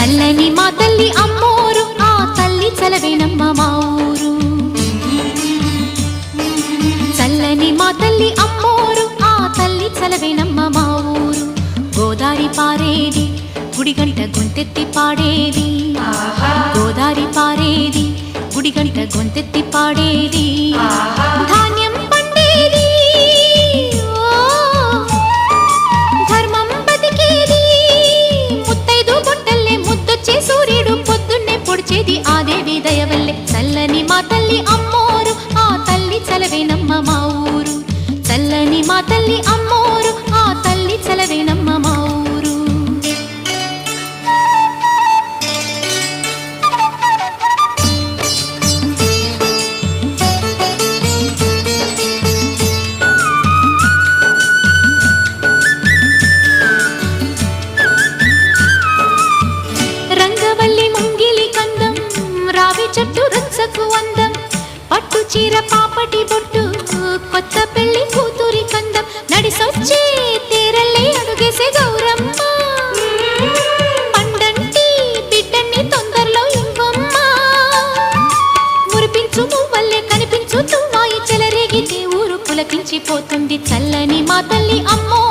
చల్లని మా తల్లి అమ్మోరు ఆ తల్లి చలవేనమ్మ మా ఊరు. చల్లని మా తల్లి అమ్మోరు ఆ తల్లి చలవేనమ్మ మా ఊరు. గోదారి పారేది గుడిగంట గొంతెత్తి పాడేది, గోదారి పారేది గుడిగంట గొంతెత్తి పాడేది. ధాన్యం పండేది ధర్మం బతికేది, ముత్తైదు బొట్టల్లే ముద్దొచ్చే సూర్యుడు పొద్దున్నే పొడిచేది ఆ దేవి దయవల్లే. చల్లని మా తల్లి అమ్మోరు ఆ తల్లి చలవేనమ్మ మా ఊరు. చల్లని మా తల్లి అమ్మోరు ఆ తల్లి చలవేనమ్మ మా ఊరు. రంగవల్లి ముంగిలి కందం రావి చెట్టు రచ్చకు అందం, పట్టు చీర పాపటి బొట్టు కొత్త పెళ్లి కూతురి కందం, నడిసొచ్చే తీరల్లే అడుగేసే గౌరమ్మ. పండంటి బిడ్డన్ని తొందరలో ఇవ్వమ్మ, మురిపించు మువ్వల్లే కనిపించు తుమ్మాయి చెలరేగితే ఊరు పులకించిపోతుంది. చల్లని మా తల్లి అమ్మో